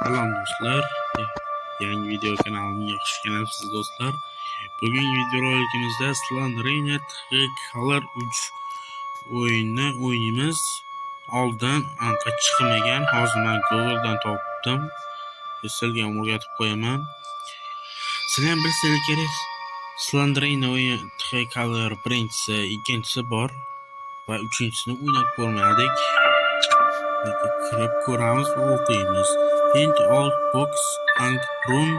Salom do'stlar. Yangi video kanalimga xush kelibsiz do'stlar. Bugungi videorolikimizda Slenderina Color 3 o'yinini o'ynaymiz. Oldin aniq chiqmagan, hozir men Google'dan topdim. Sizlarga o'rgatib qo'yaman. Sizlar ham bilsangiz kerak, Slenderina o'yin Color birinchisi, ikkinchisi bor va uchinchisini o'ynab ko'rmadik. Kirib ko'ramiz va o'qiymiz. Find all books and run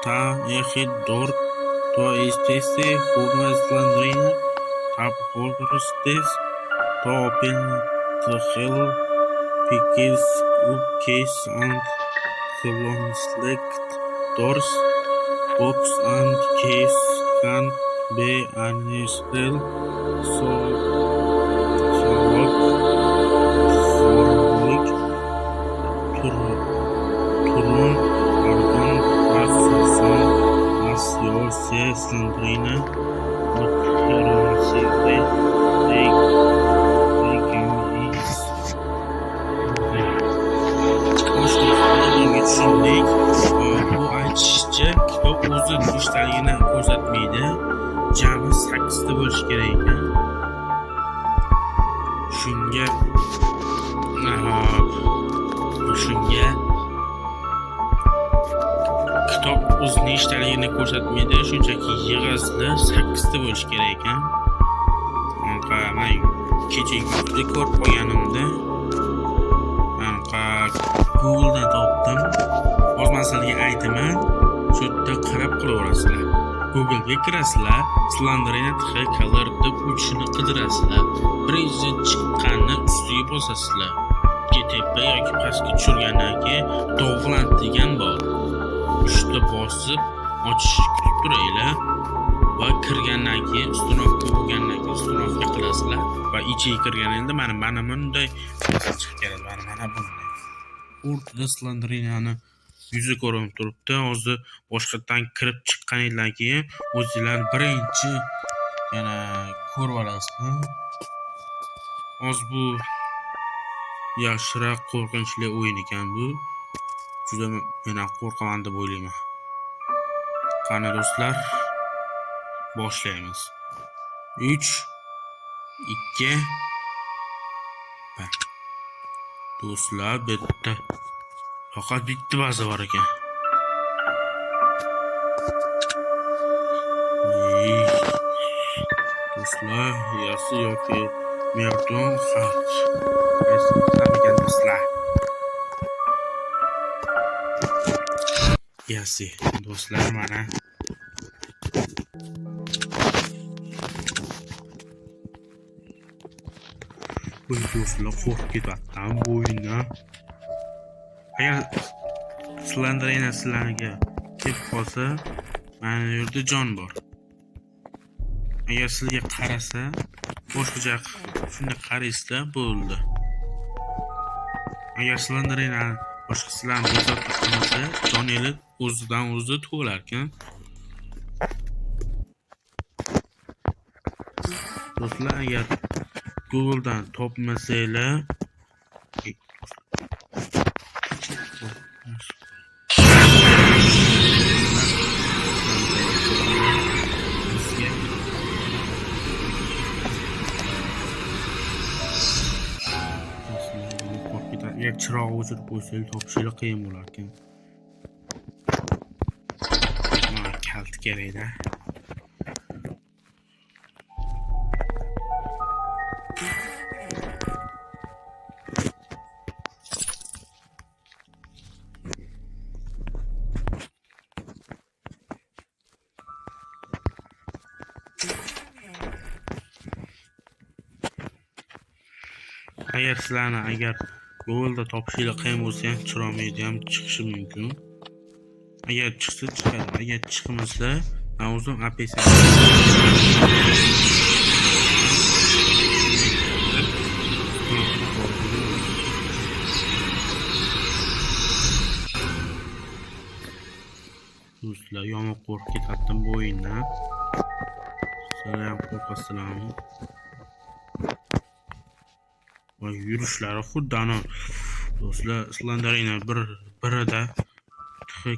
to a door to a space for Slenderina. Tap holders this to open the hell pickers up case and select doors. Box and case can be uninstalled. So look turun argon asılsan as yolse Slenderina muhteremsizde tushundik. Bu aytishcha kitob o'zi ishtaligini ko'rsatmaydi. Jami 8 ta bo'lishi kerak ekan. Shunga kitob o'zining ishtaligini ko'rsatmaydi, shunchaki yig'izlar 8 ta bo'lishi kerak ekan. Men kechagi ko'rib qolganimda Google'dan topdim. Hozir men sizlarga aytaman, shu yerda qarab qo'yaverasizlar. Google'ga kirasizlar, Slenderina Color deb uchini qidirasizlar. Birinchi chiqqanni ustiga bosasizlar. Tepa yoki pastga tushirgandan keyin dog'lan degan bor. Uchta bosib ochishni kutib turaylar va kirgandan keyin ustunoqqa qilasizlar va ichiga kirganingizda mana bunday chiqib keladi. Mana bunday. O'rtada Slenderinani yuzi ko'rinib turibdi. Hozir boshqatdan kirib chiqqaningizdan keyin o'zingizlar birinchi yana ko'rib olasizlar. Hozir bu yaxshiroq qo'rqinchli o'yin ekan bu. Juda men ham qo'rqaman deb o'ylayman. Qani do'stlar, boshlaymiz. 3 2 1. Do'stlar, faqat bitta baza bor ekan. Do'stlar, yasi yoki Merton xat. Qaysidan do'stlar? Yasi do'stlar, mana bu do'stlar qo'rqib ketyapman bu o'yindan. Agar Slenderina sizlarga kelib qolsa, mana bu yerda jon bor. Agar sizga qarasa, boshqacha shunday qaraysizlar bo'ldi. Agar Slenderina boshqa sizlarni bezovta qilmasa, joningiz o'zidan o'zi to'lar ekan. Do'stlar, agar Google'dan topmasanglar, agar chiroq o'chirib qo'ysangiz topishingiz qiyin bo'lar ekan. Mana kalt kerak-da. Agar sizlarni Google'da topishingiz qiyin bo'lsa ham chiroqni ham chiqishi mumkin. Agar chiqsa chiqadi, agar chiqmasa, men o'zim APS do'stlar, yomon qo'rqib ketyaptim bu o'yindan. Sizlar ham qo'rqasizlarmi? Va yurishlari xuddi Do'stlar, Slenderina birida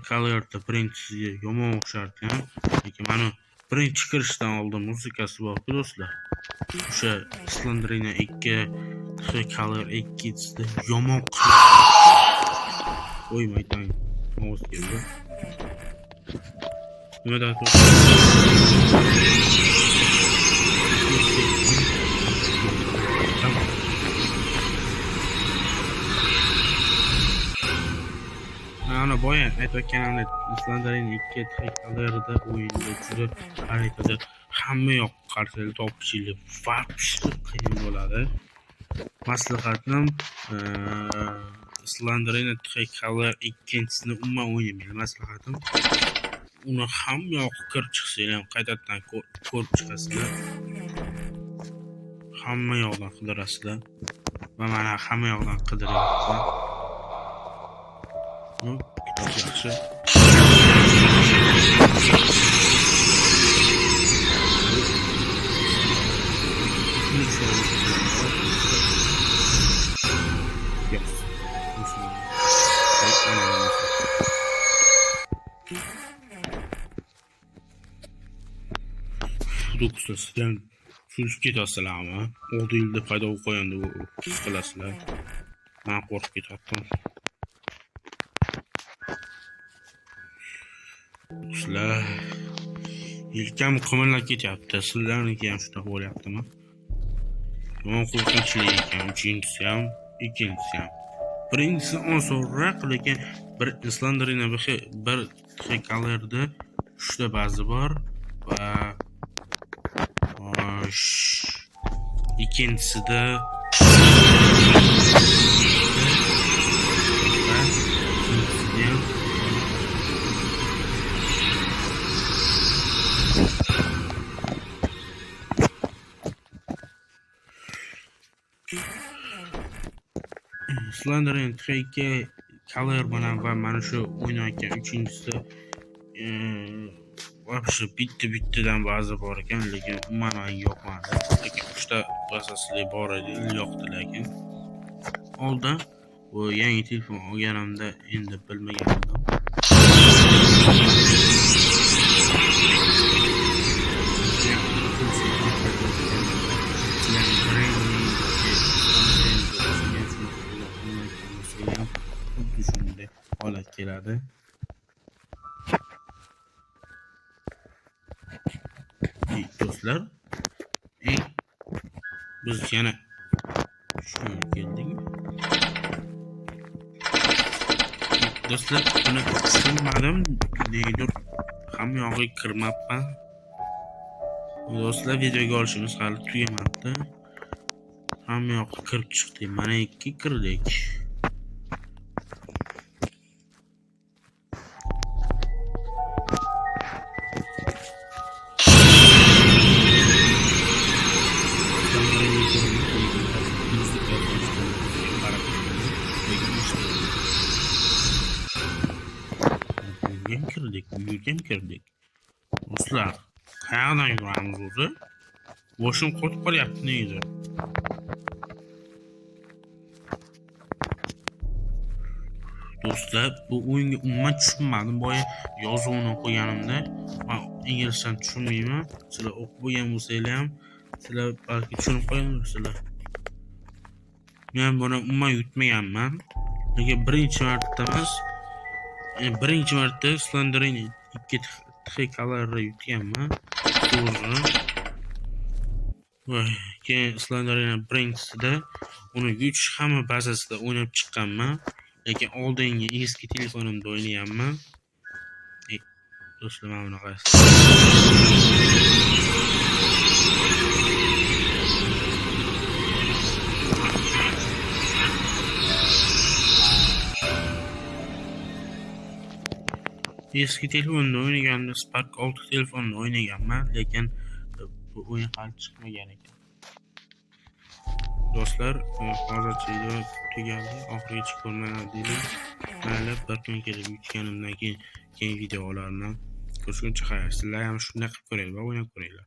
Color'da birinchisiga yomon o'xsharkan, lekin mana birinchi kirishdan oldin musikasi bor-ku do'stlar. O'sha Slenderina 2 Color 2sida yomon qo'ymay tang ovoz keldi. Nima deyapti? Ana boya aytayotganimdek, Slenderina 2 Color'da o'yinda juda xaritada hamma yoq qarshilik topishlik вообще qiyin bo'ladi. Maslahatim Slenderina 3 Color 2sini umuman o'ynamang. Maslahatim uni hamma yoq kirib chiqsanglar ham qaytadan ko'rib chiqasizlar. Hamma yoqdan qidirasizlar. Va mana hamma yoqdan qidiryapman. Kitob yaxshi. Sizdan suzib ketasizlarmi? 6 yilda paydo bo'lib qo'yandi bu his qilasizlar. Men qo'rqib ketyapman. Sizlar yelkam qimirlab ketyapti. Sizlarniki ham shunaqa bo'lyaptimi? Yomon qo'rqinchli ekan. Uchinchisi ham, ikkinchisi ham. Birinchisi osonroq, lekin bir Slenderina bir Color'da 3 ta bazi bor va ikkinchisida Slenderina 3 Color bilan va mana shu o'ynayotgan uchinchisi вообще bittadan ba'zi bor ekan, lekin umuman yoqmadi. Lekin 3 ta asosli bor edi, yoqdi lekin. Oldin bu yangi telefon olganimda endi bilmagandim. Shunday holat keladi. Do'stlar, biz yana shunga keldik. Do'stlar, buni tushunmadim. Nega hamma yog'iga kirmabman. Do'stlar, videoga olishimiz hali tugamabdi. Hamma yoqqa kirib chiqdik. Mana 2 kirdik. Kirdik. Do'stlar, qayerdan yuramiz o'zi? Boshim qotib qolyapti nega? Do'stlar, bu o'yinga umuman tushunmadim. Boya yozuvni o'qiganimda, men inglizcha tushunmayman. Sizlar o'qib bo'lgan bo'lsanglar ham, sizlar balki tushunib qo'yarsizlar. Men buni umuman yutmaganman. Lekin birinchi marta Slenderina 2 Color'da yutganman. To'g'ri. Va keyin Slenderina birinchisida uni yutish hamma bazasida o'ynab chiqqanman. Lekin oldingi eski telefonimda o'ynaganman. Do'stlar, mana bunaqasi. Eski telefonda o'ynaganimda Spark 6 telefonda o'ynaganman, lekin bu o'yin hali chiqmagan ekan. Do'stlar, hozircha video tugadi. Oxirigacha ko'rmanglar deyman. Mayli, bir kun kelib yutganimdan keyin videolarni ko'rishguncha xayr. Sizlar ham shunday qilib ko'ringlar va o'ynab ko'ringlar.